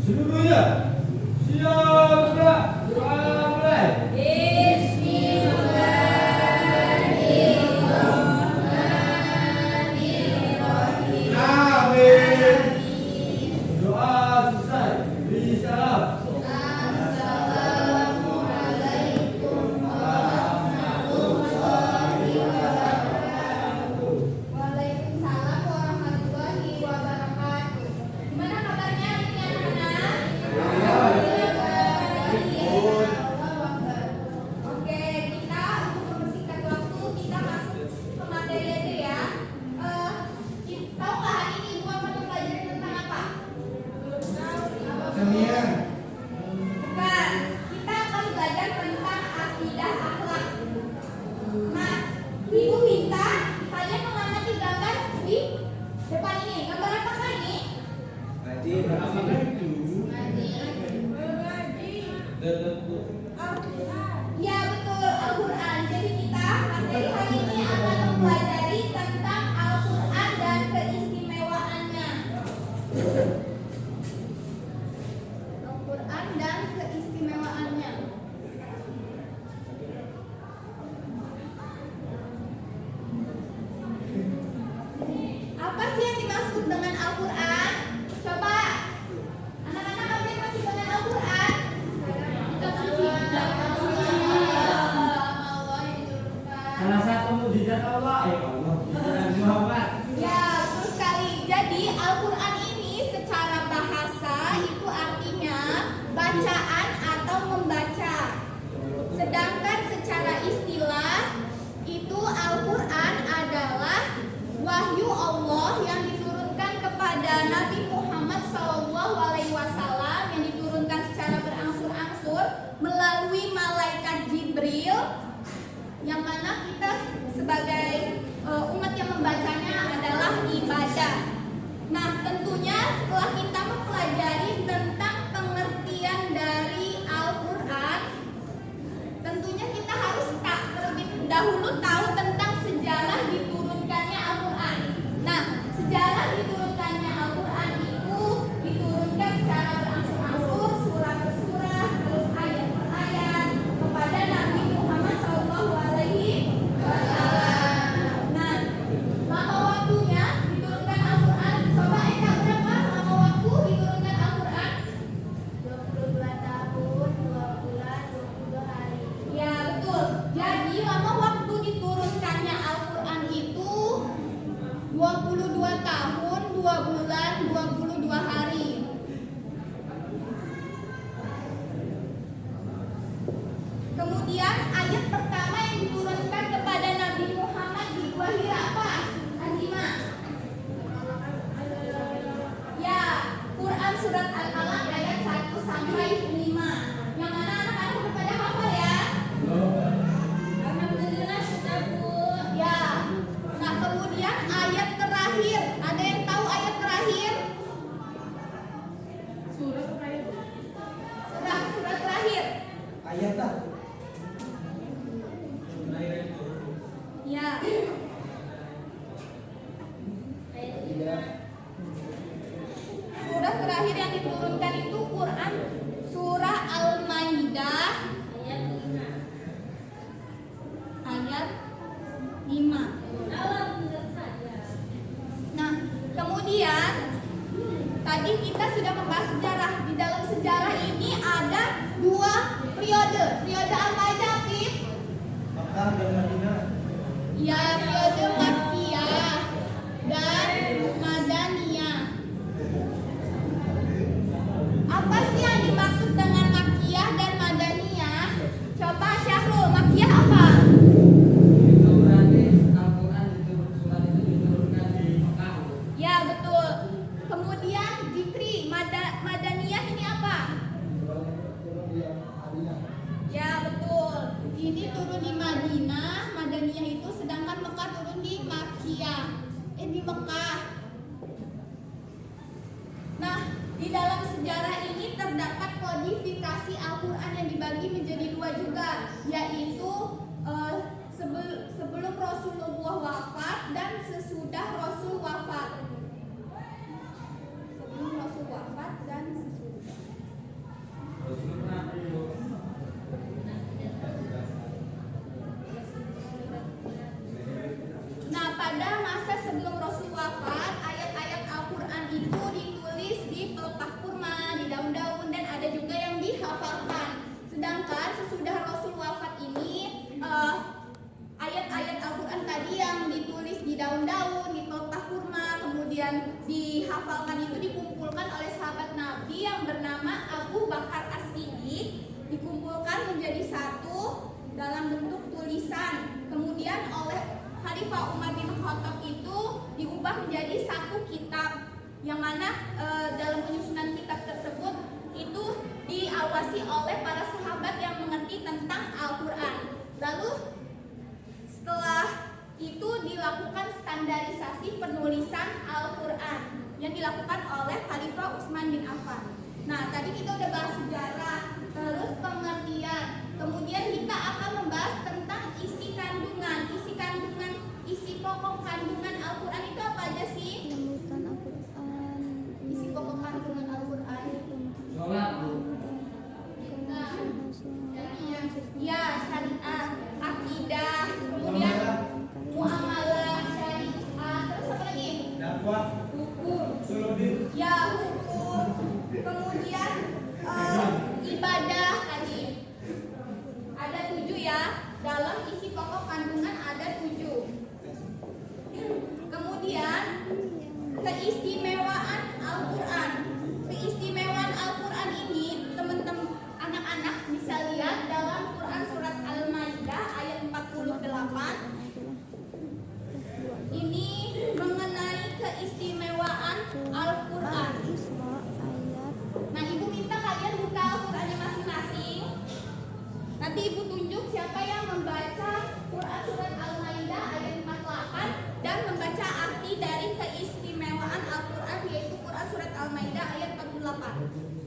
Seluruhnya siap gerak, doa mulai. Amin. Doa selesai. Beri salam. Waalaikumsalam warahmatullahi wabarakatuh. Gimana kabarnya ini anak-anak? Oke, kita untuk mempersingkat waktu kita masuk ke materi aja ya. Tahu nggak hari ini ibu akan mempelajari tentang apa? Kalian. Bukan, kita akan belajar tentang akidah akhlak. Nah, ibu minta kalian mengamati gambar di depan ini. Gambar apa ini? Ngaji apa itu? Ya betul, Al-Quran. Jadi kita materi hari ini akan mempelajari tentang Al-Quran dan keistimewaannya. Al-Quran dan keistimewaannya. Apa sih yang dimaksud dengan Al-Quran? Coba, anak-anak apa yang maksud dengan Al-Quran? Kitab suci. Allah yang diturunkan. Salah satu mukjizat Allah ya Allah. Mukjizat Muhammad. Ya, betul sekali. Jadi Al-Quran ini secara bahasa itu artinya bacaan atau membaca. Sedangkan secara istilah itu Al-Quran adalah wahyu Allah yang diturunkan kepada Nabi Muhammad SAW yang diturunkan secara berangsur-angsur melalui malaikat Jibril, yang mana kita sebagai umat yang membacanya adalah ibadah. Nah, tentunya setelah kita mempelajari tentang pengertian dari Al-Quran, tentunya kita harus terlebih dahulu tahu tentang sejarah diturunkannya Al-Quran. Nah, sejarah diturunkannya Al-Quran itu diturunkan secara berangsur-angsur, surah per surah, terus ayat per ayat kepada Nabi Muhammad SAW. Nah, lama waktunya diturunkan Al-Quran. Coba Eka, berapa lama waktu diturunkan Al-Quran? 22 tahun, 2 bulan, 22 hari. Ya, betul. Jadi lama waktu diturunkannya Al-Quran itu 22 tahun, 2 bulan, 22 hari. Kemudian ayat pertama yang diturunkan kepada Nabi Muhammad di Gua Hira apa? Azimah. Ya, Quran surat Al-Alaq ayat 1 sampai 5. Yang mana anak-anak udah pada hafal ya? Alhamdulillah sudah, Bu. Ya. Nah, kemudian ayat terakhir. Ada yang tahu ayat terakhir? Surat terakhir. Ayat tak. Ya. Surah terakhir yang diturunkan itu Quran surah Al-Maidah ayat 5. Nah, kemudian tadi kita sudah membahas sejarah. Di dalam sejarah ini ada 2 periode. Periode apa aja, Afif? Makkah dan Madinah. Ya, periode Makkiyah dan Madaniyah. Apa sih yang dimaksud dengan Makkiyah dan Madaniyah? Coba Syahrul, Makkiyah apa? Itu berarti Al-Quran itu surat itu diturunkan di Mekah. Ya, betul. Kemudian Zikri, Madaniyah ini apa? Di dalam sejarah ini terdapat kodifikasi Al-Quran yang dibagi menjadi dua juga, yaitu sebelum Rasulullah wafat dan sesudah Rasul wafat. Sebelum Rasul wafat dan sesudah. Nah, pada masa sebelum Rasul wafat, ayat-ayat Al-Quran itu ditulis di pelepah kurma, di daun-daun, dan ada juga yang dihafalkan. Sedangkan sesudah Rasul wafat ini, ayat-ayat Al-Quran tadi yang ditulis di daun-daun, di pelepah kurma, kemudian dihafalkan itu dikumpulkan oleh sahabat Nabi yang bernama Abu Bakar As-Siddiq, dikumpulkan menjadi satu dalam bentuk tulisan. Kemudian oleh Khalifah Umar bin Khattab itu diubah menjadi satu kitab, yang mana dalam penyusunan kitab tersebut itu diawasi oleh para sahabat yang mengerti tentang Al-Quran. Lalu setelah itu dilakukan standarisasi penulisan Al-Quran yang dilakukan oleh Khalifah Utsman bin Affan. Nah, tadi kita udah bahas sejarah, terus pengertian. Kemudian kita akan membahas tentang isi kandungan, isi pokok kandungan Al-Quran itu apa aja sih? Menemukan Al-Quran. Isi pokok kandungan Al-Quran. Sholat. Ya, syariat, akidah, kemudian muamalah, syariat, terus apa lagi? Hukum. Ya, hukum. Kemudian ibadah tadi. Ada 7 ya. Dalam isi pokok kandungan ada 7. Kemudian keistimewaan Al-Quran. Keistimewaan Al-Quran ini teman-teman anak-anak bisa lihat dalam Quran surat Al-Maidah ayat 48. Ini mengenai keistimewaan Al-Quran. Nah, ibu minta kalian buka Al-Qurannya masing-masing. Nanti ibu tunjuk siapa yang membaca Quran surat Al-Maidah ayat 48 dan membaca arti dari keistimewaan Al-Quran, yaitu Quran surat Al-Maidah ayat 48.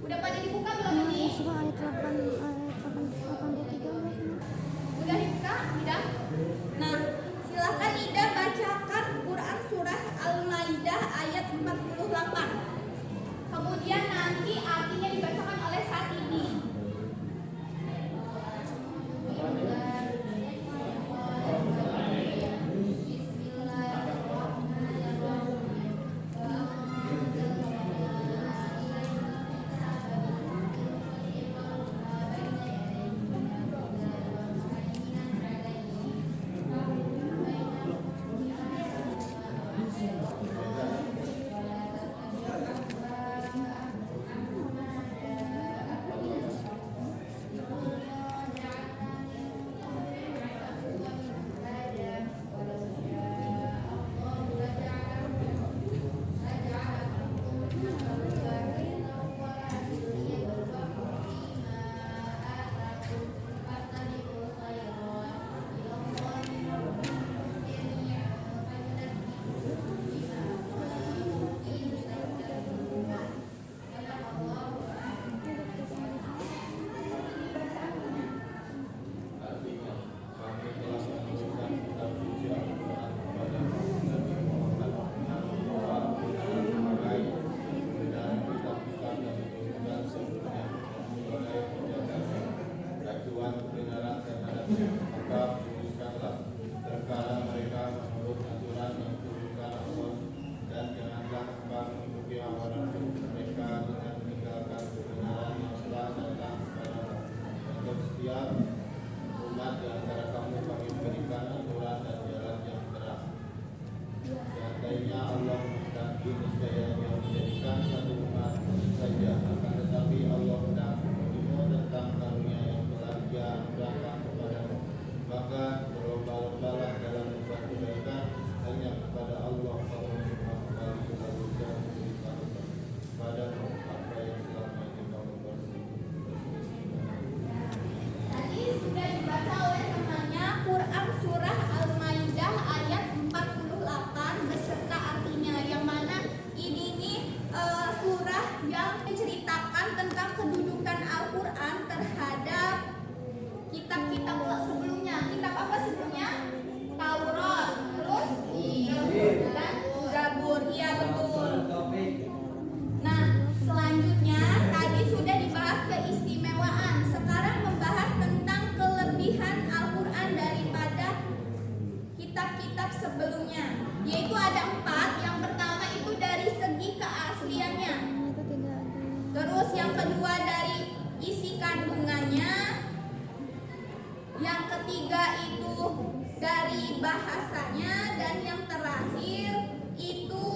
Udah pada dibuka belum ini? Surah ayat 83. Udah dibuka? Tidak? Nah, silakan Ida bacakan Quran surah Al-Maidah ayat 48. Kemudian nanti artinya dibacakan oleh saat ini. yang kedua dari isi kandungannya, yang ketiga itu dari bahasanya, dan yang terakhir itu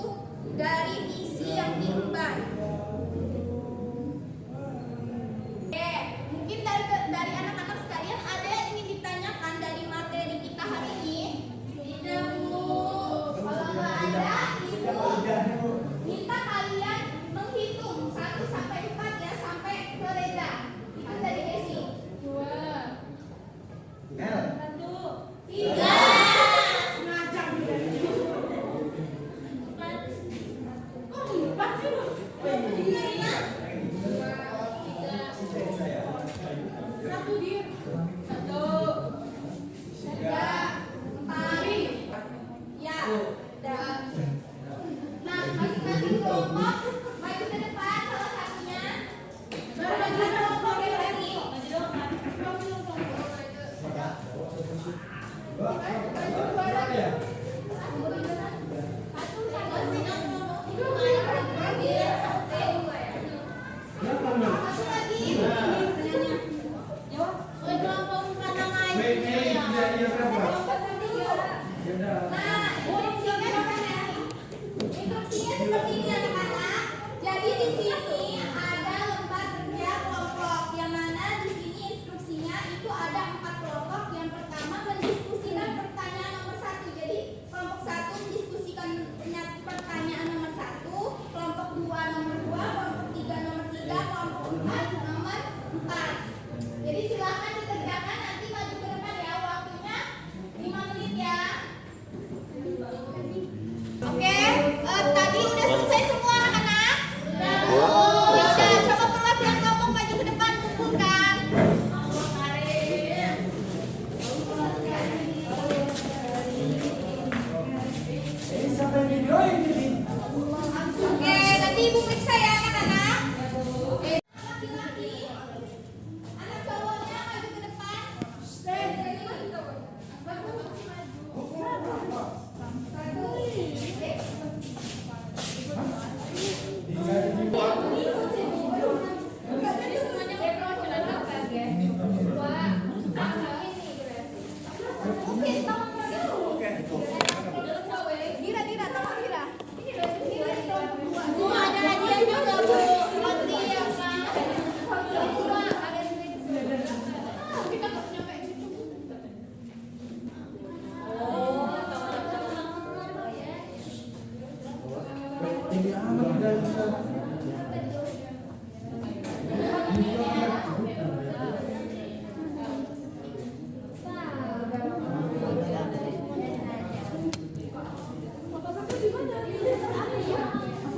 dari isi yang diemban. Oke, mungkin dari anak-anak sekalian ada yang ingin ditanyakan dari materi kita hari ini? Tidak, Bu. Kalau nggak ada, Ibu minta kalian menghitung 1 sampai 4 ya, sampai ke Reza. Itu dari Desi. 2, 1, 3. Nah, masing-masing kelompok maju ke depan salah satunya. Maju kelompok yang lagi. Instruksinya seperti ini anak-anak. Jadi di sini ada lembar kerja kelompok, yang mana di sini instruksinya itu ada 4 kelompok. Yang pertama mendiskusikan pertanyaan nomor 1. Jadi kelompok 1 mendiskusikan pertanyaan nomor 1, kelompok 2 nomor 2, kelompok 3 nomor 3, kelompok 4 nomor 4. Jadi silakan dikerjakan, nanti maju ke depan ya, waktunya 5 menit ya. Oke, tadi udah selesai semua anak-anak? Udah, coba perwakilan kelompok maju ke depan, kumpulkan. Oke, nanti ibu periksa ya anak-anak. Laki-laki, anak cowoknya maju ke depan.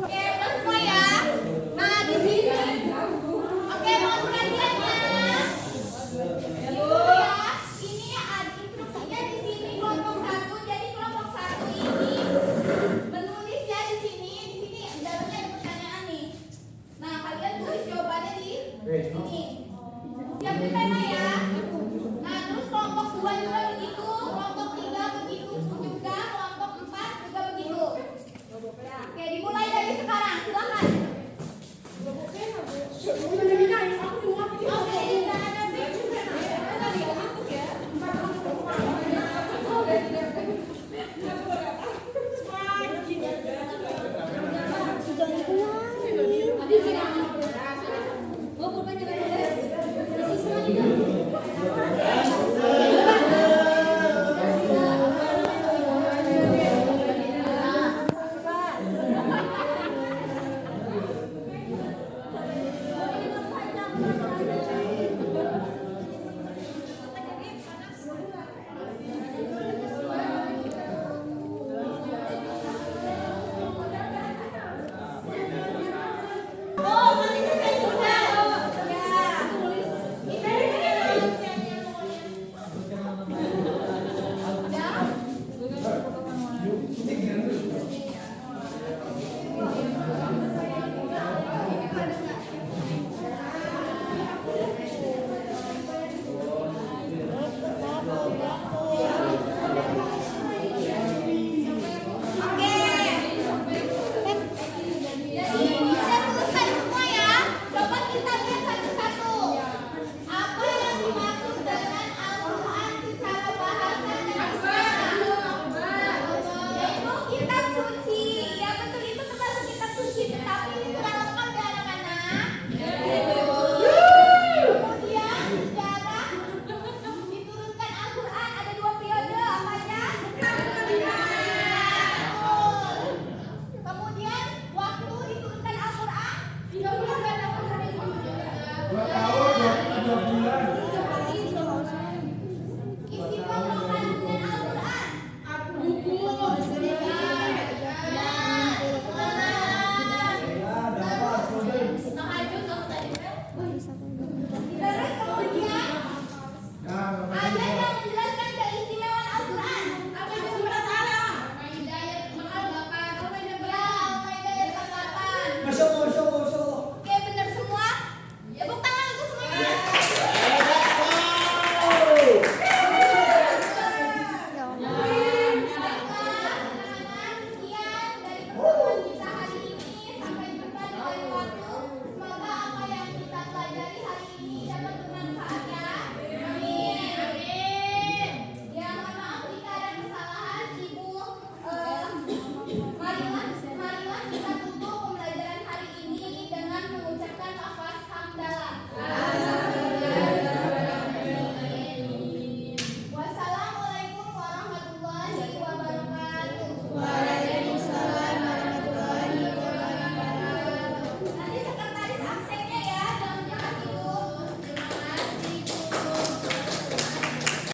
Oke, semua ya. Nah, di sini. Oke, mohon perhatiannya. Ibu ya, ini ada instruksinya di sini kelompok 1. Jadi kelompok 1 ini menulis ya di sini. Di sini dalamnya ada pertanyaan nih. Nah, kalian tulis jawabannya di sini. Siap ditanya ya. Nah, terus kelompok 2 juga begitu, kelompok 3 begitu juga, kelompok 4 juga begitu. Oke, dimulai dari sekarang, silakan.